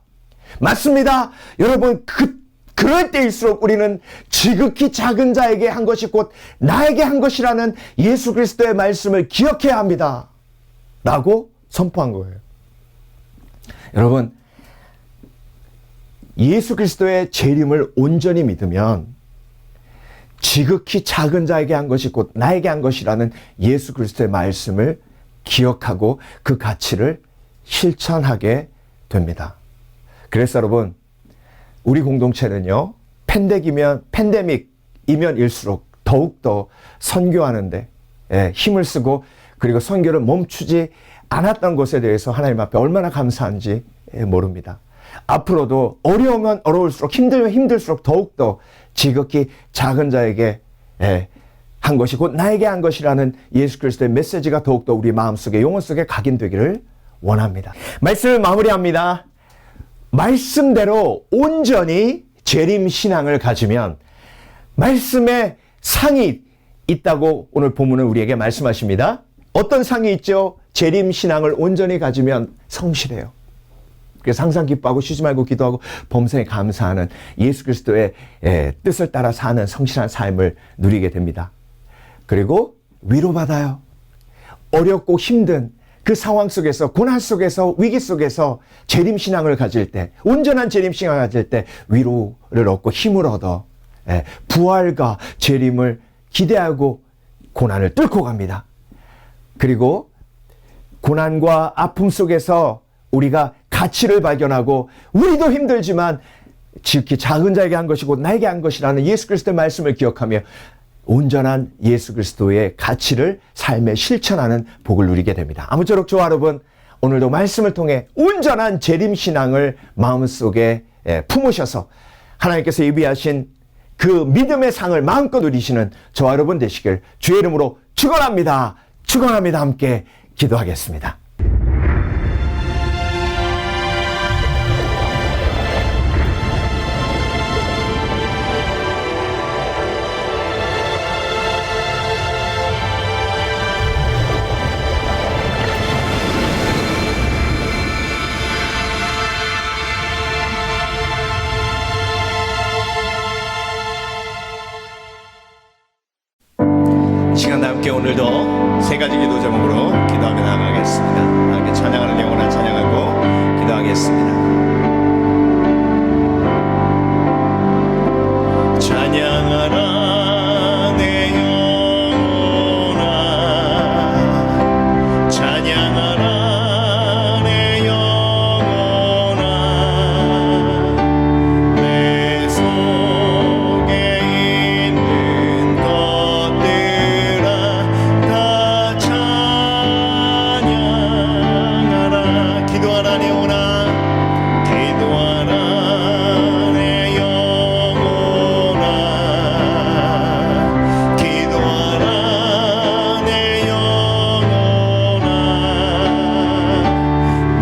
맞습니다. 여러분, 그럴 때일수록 우리는 지극히 작은 자에게 한 것이 곧 나에게 한 것이라는 예수 그리스도의 말씀을 기억해야 합니다. 라고 선포한 거예요. 여러분, 예수 그리스도의 재림을 온전히 믿으면 지극히 작은 자에게 한 것이 곧 나에게 한 것이라는 예수 그리스도의 말씀을 기억하고 그 가치를 실천하게 됩니다. 그래서 여러분, 우리 공동체는요, 팬데믹이면 일수록 더욱더 선교하는데 힘을 쓰고, 그리고 선교를 멈추지 않았던 것에 대해서 하나님 앞에 얼마나 감사한지 모릅니다. 앞으로도 어려우면 어려울수록, 힘들면 힘들수록 더욱더 지극히 작은 자에게 한 것이 곧 나에게 한 것이라는 예수 그리스도의 메시지가 더욱더 우리 마음속에, 영혼 속에 각인되기를 원합니다. 말씀을 마무리합니다. 말씀대로 온전히 재림신앙을 가지면 말씀의 상이 있다고 오늘 본문은 우리에게 말씀하십니다. 어떤 상이 있죠? 재림신앙을 온전히 가지면 성실해요. 그래서 항상 기뻐하고 쉬지 말고 기도하고 범사에 감사하는 예수 그리스도의 뜻을 따라 사는 성실한 삶을 누리게 됩니다. 그리고 위로받아요. 어렵고 힘든 그 상황 속에서, 고난 속에서, 위기 속에서 재림신앙을 가질 때, 온전한 재림신앙을 가질 때 위로를 얻고 힘을 얻어 부활과 재림을 기대하고 고난을 뚫고 갑니다. 그리고 고난과 아픔 속에서 우리가 가치를 발견하고, 우리도 힘들지만 지극히 작은 자에게 한 것이고 나에게 한 것이라는 예수 그리스도의 말씀을 기억하며 온전한 예수 그리스도의 가치를 삶에 실천하는 복을 누리게 됩니다. 아무쪼록 저와 여러분, 오늘도 말씀을 통해 온전한 재림신앙을 마음속에 품으셔서 하나님께서 예비하신 그 믿음의 상을 마음껏 누리시는 저와 여러분 되시길 주의 이름으로 축원합니다. 축원합니다. 함께 기도하겠습니다. 함께 오늘도 세 가지 기도 제목으로 기도하며 나가겠습니다. 함께 찬양하는 영혼을 찬양하고 기도하겠습니다. 찬양하라 내 영혼아, 찬양하라 내 영혼아, 내 속에 있는 것들아 다 찬양하라. 기도하라 내 영혼아, 기도하라 내 영혼아, 기도하라 내 영혼아,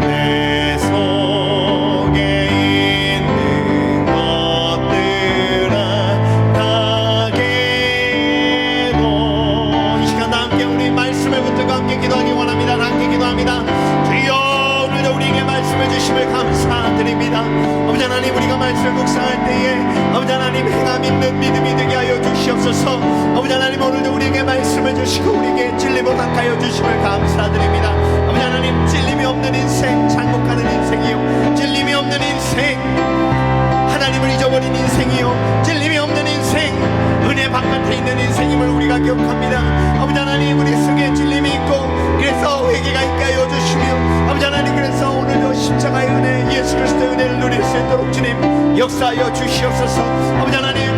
내 속에 있는 것들아 다 기도. 이 시간 다 함께 우리 말씀을 붙들고 함께 기도하기 원합니다. 함께 기도합니다. 주여, 오늘도 우리에게 말씀해 주심을 감사드립니다. 아버지 하나님, 우리가 말씀을 묵상할 때에 아버지 하나님 행함 있는 믿음이 되게 하여 주시옵소서. 아버지 하나님, 오늘도 우리에게 말씀해 주시고 우리에게 진리를 허락하여 주심을 감사드립니다. 아버지 하나님, 진림이 없는 인생, 장목하는 인생이요, 진림이 없는 인생, 하나님을 잊어버린 인생이요, 진림이 없는 인생, 은혜 바깥에 있는 인생임을 우리가 기억합니다. 아버지 하나님, 우리 속에 진림이 있고 그래서 회개가 있게 하여 주시며 아버지 하나님, 그래서 오늘도 십자가의 은혜, 예수 그리스도의 은혜를 누릴 수 있도록 주님 역사하여 주시옵소서. 아버지 하나님,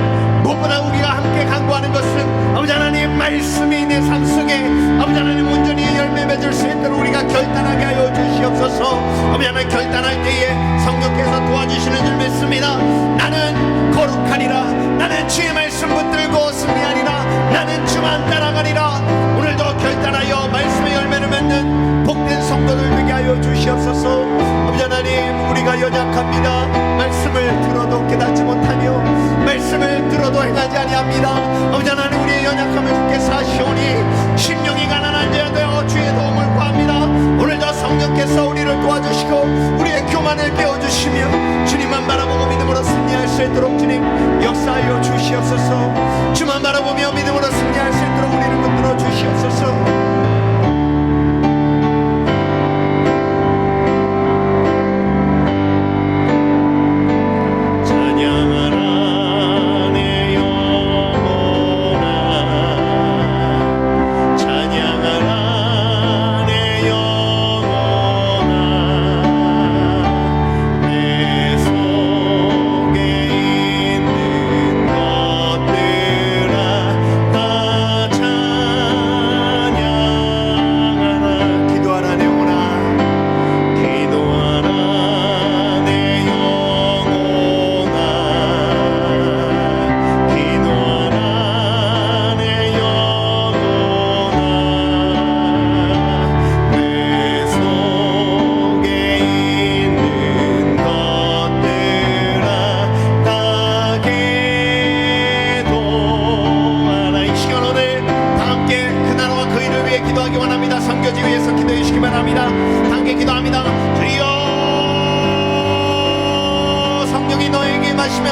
무엇보다 우리가 함께 간구하는 것은 아버지 하나님 말씀이 내 삶 속에 아버지 하나님 온전히 열매 맺을 수 있도록 우리가 결단하게 하여 주시옵소서. 아버지 하나님, 결단할 때에 성령께서 도와주시는 줄 믿습니다. 나는 거룩하리라, 나는 주의 말씀 붙들고 승리하리라, 나는 주만 따라가리라. 오늘도 결단하여 말씀의 열매를 맺는 복된 성도들 되게 하여 주시옵소서. 아버지 하나님, 우리가 연약합니다. 말씀을 들어도 깨닫지 못하며 말씀을 들어도 행하지 아니합니다. 아버지 하나님, 우리의 연약함을 주께서 아시오니 심령이 가난한 자여 되어 주의 도움을 구합니다. 오늘도 성령께서 우리를 도와주시고 우리의 교만을 깨워주시며 주님만 바라보고 믿음으로 승리할 수 있도록 주님 역사하여 주시옵소서. 주만 바라보며 믿음으로 승리할 수 있도록 우리를 붙들어 주시옵소서.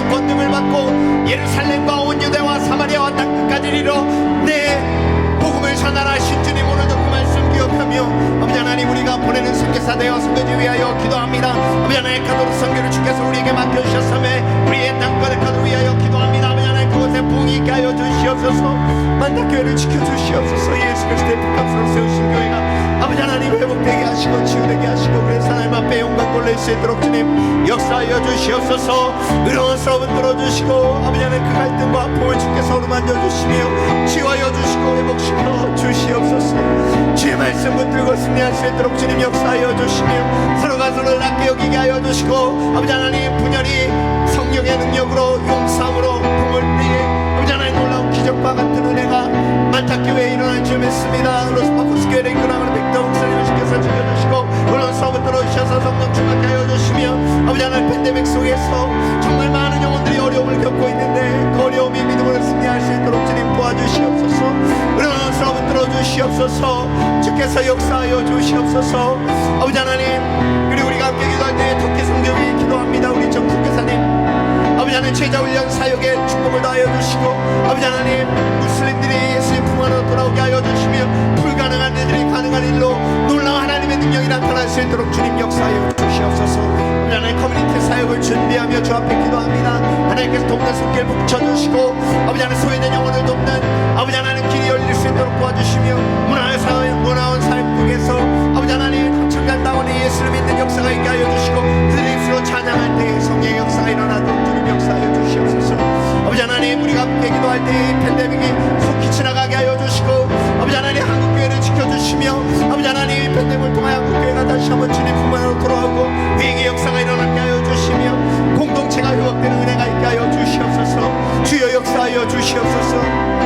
권능을 받고 예루살렘과 온 유대와 사마리아와 땅끝까지 이르러 내 복음을 전하라신 주님, 오늘도 그 말씀 기억하며 아버지 하나님, 우리가 보내는 선교사 되어 선교지 위하여 기도합니다. 아버지 하나님, 가도록 선교를 주께서 우리에게 맡겨주셨으며 우리의 땅끝을 가도 위하여 기도합니다. 아버지 하나님, 그곳에 부흥이 있게 하여 주시옵소서. 만다교회를 지켜주시옵소서. 예수 그리스도의 복감스러운 세우신 교회가 아버지 하나님 회복되게 하시고 치유되게 하시고 그래서 하나님 앞에 영광 돌릴 수 있도록 주님 역사하여 주시옵소서. 의로운 싸움을 들어주시고 아버지 하나님, 그 갈등과 아픔을 주께서 어루만져 주시며 치유하여 주시고 회복시켜 주시옵소서. 주의 말씀 붙들고 승리할 수 있도록 주님 역사하여 주시며 서로가 서로를 낫게 여기게 하여 주시고 아버지 하나님, 분열이 성령의 능력으로 용sam으로 품을 때에 아버지 하나님, 놀라운 기적과 같은 은혜가 만탁교회에 일어날 줄 믿습니다. 로스파코스교회를 이끌어가는 백도 목사님을 주께서 지켜주시고 물론 수업을 들어주셔서 성령 충만케 하여 주시며 아버지 하나님, 팬데믹 속에서 정말 많은 영혼들이 어려움을 겪고 있는데 그 어려움이 믿음으로 승리할 수 있도록 주님 도와주시옵소서. 물론 수업을 들어주시옵소서. 주께서 역사하여 주시옵소서. 아버지 하나님, 그리고 우리가 함께 기도할 때 토끼 성교위 기도합니다. 우리 정 국교사님, 아버지 아버지 하나님 제자 훈련 사역에 축복을 다하여 주시고 아버지 하나님 무슬림들이 예수님 품 안으로 돌아오게 하여 주시며 불가능한 일들이 가능한 일로 놀라운 하나님의 능력이 나타날 수 있도록 주님 역사하여 주시옵소서. 아버지 하나님 커뮤니티 사역을 준비하며 주 앞에 기도합니다. 하나님께서 돕는 손길 붙여주시고 아버지 하나님 소외된 영혼을 돕는 아버지 하나님 길이 열릴 수 있도록 도와주시며 문화원 사역 속에서 아버지 하나님 청간다원의 예수를 믿는 역사가 있게 하여 주시고 그들의 입술로 찬양할 때에 성령의 역사가 일어나도록 주님 역사하여 주시옵소서. 아버지 하나님 우리가 함께 기도할 때에 팬데믹이 속히 지나가게 하여 주시고 아버지 하나님 한국교회를 지켜주시며 아버지 하나님 팬데믹을 통하여 한국교회가 다시 한번 주님 품 안으로 돌아오고 회개의 역사가 일어나게 하여 주시며 공동체가 회복되는 은혜가 있게 하여 주시옵소서. 주여 역사하여 주시옵소서.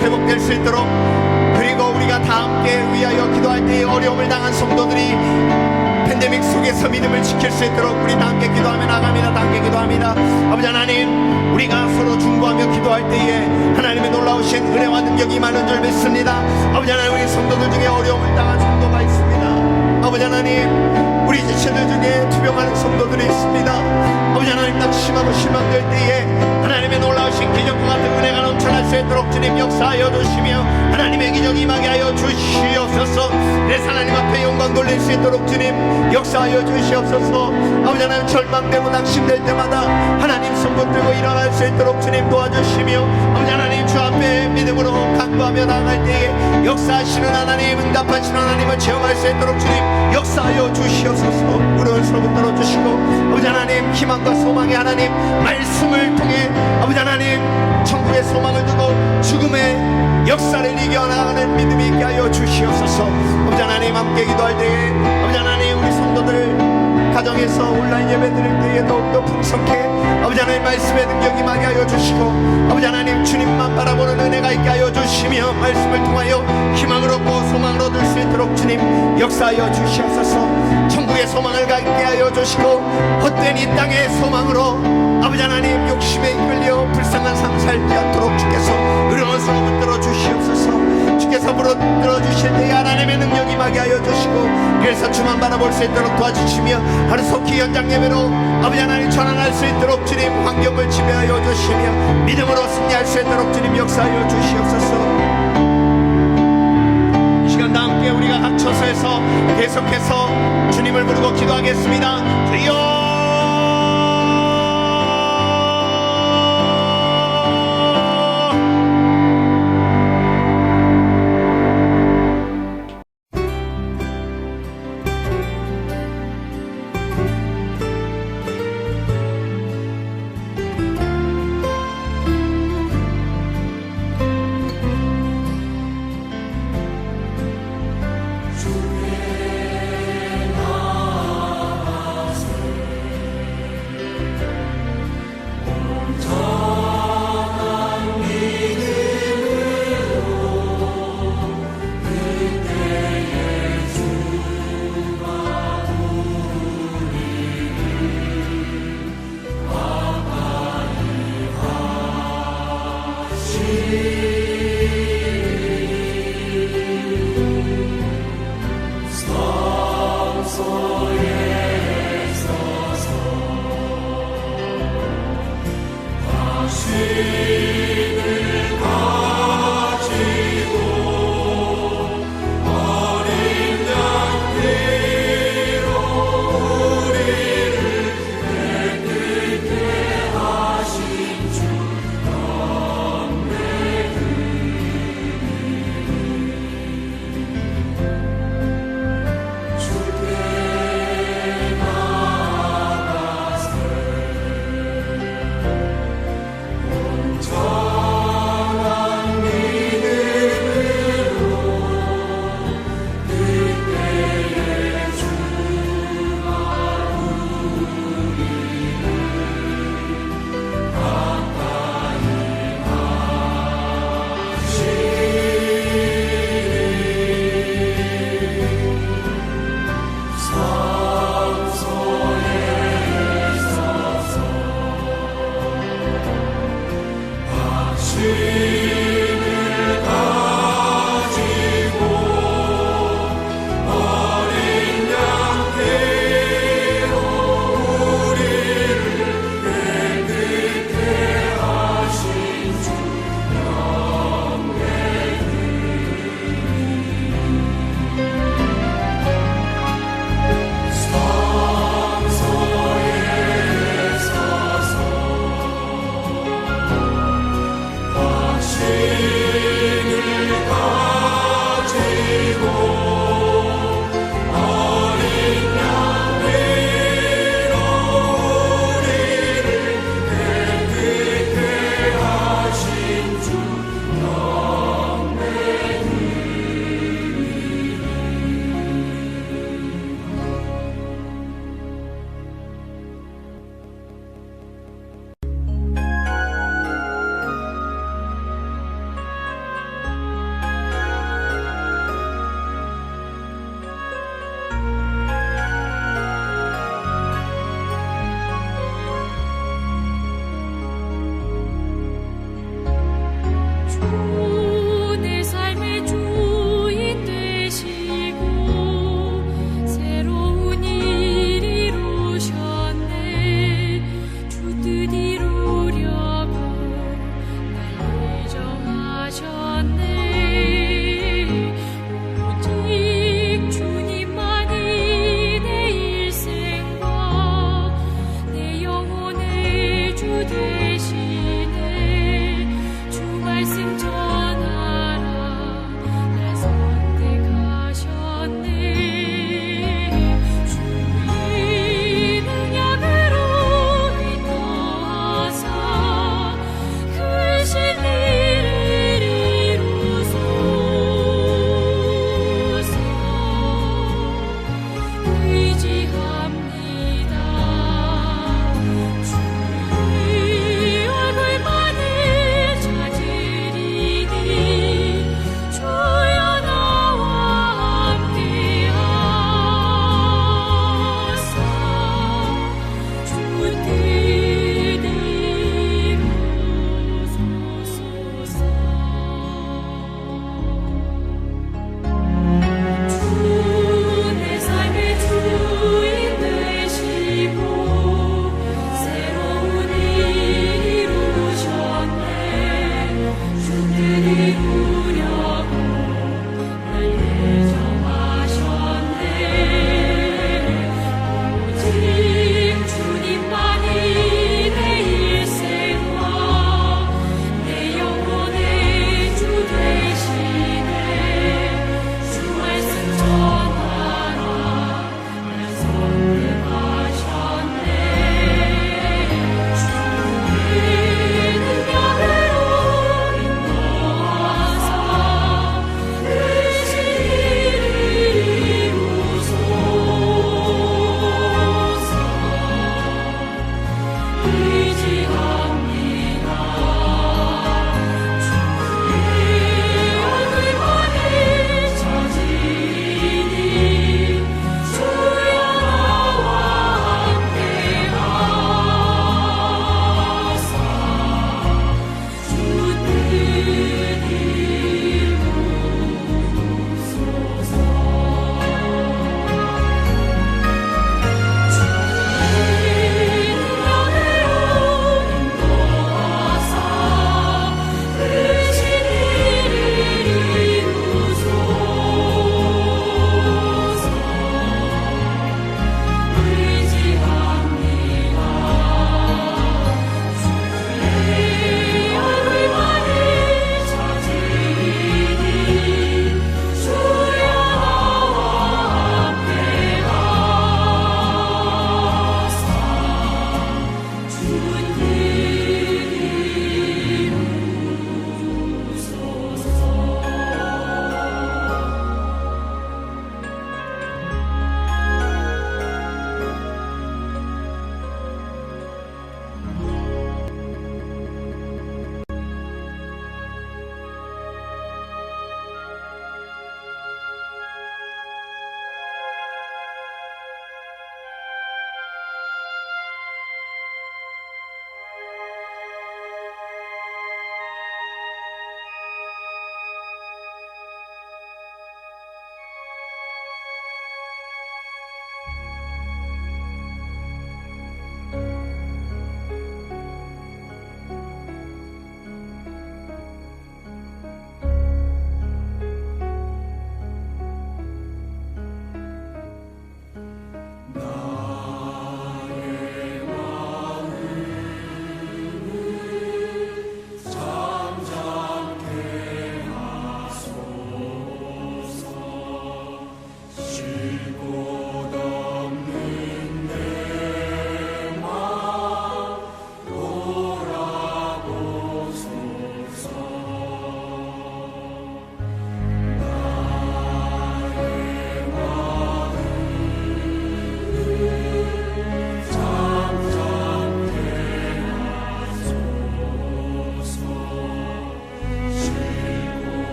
회복될 수 있도록 그리고 우리가 다 함께 위하여 기도할 때에 어려움을 당한 성도들이 팬데믹 속에서 믿음을 지킬 수 있도록 우리 다 함께 기도하며 나갑니다. 다 함께 기도합니다. 아버지 하나님 우리가 서로 중보하며 기도할 때에 하나님의 놀라우신 은혜와 능력이 임하는 줄 믿습니다. 아버지 하나님 우리 성도들 중에 어려움을 당한 성도가 있습니다. 아버지 하나님 우리 지체들 중에 투병하는 성도들이 있습니다. 아버지 하나님 낙심하고 실망될 때에 하나님의 놀라우신 기적과 같은 은혜가 넘쳐날 수 있도록 주님 역사하여 주시며 하나님의 기적이 임하게 하여 주시옵소서. 그래서 하나님 앞에 영광 돌릴 수 있도록 주님 역사하여 주시옵소서. 아버지 하나님 절망되고 낙심될 때마다 하나님 손 붙들고 일어날 수 있도록 주님 도와주시며 아버지 하나님 주 앞에 믿음으로 간구하며 나아갈 때에 역사하시는 하나님 응답하시는 하나님을 체험할 수 있도록 주님 역사하여 주시옵소서. 우리를 서로 붙들어 주시고 아버지 하나님 희망과 소망의 하나님 말씀을 통해 아버지 하나님 천국의 소망을 두고 죽음의 역사를 이겨나가는 믿음이 있게 하여 주시옵소서. 아버지 하나님 함께 기도할 때에 아버지 하나님 우리 성도들 가정에서 온라인 예배 드릴 때에 더욱더 풍성케 아버지 하나님 말씀의 능력이 임하게 하여 주시고 아버지 하나님 주님만 바라보는 은혜가 있게 하여 주시며 말씀을 통하여 희망을 얻고 소망을 얻을 수 있도록 주님 역사하여 주시옵소서. 천국의 소망을 갖게 하여 주시고 헛된 이 땅의 소망으로 아버지 하나님 욕심에 이끌려 불쌍한 삶 살지 않도록 주께서 의로워서 붙들어 주시옵소서. 주께서 붙들어 주실 때에 하나님의 능력이 임하게 하여 주시고 그래서 주만 바라볼 수 있도록 도와주시며 하루속히 현장 예배로 아버지 하나님 전환할 수 있도록 주님 환경을 지배하여 주시며 믿음으로 승리할 수 있도록 주님 역사하여 주시옵소서. 이 시간 다 함께 우리가 각 처소에서 계속해서 주님을 부르고 기도하겠습니다. 주여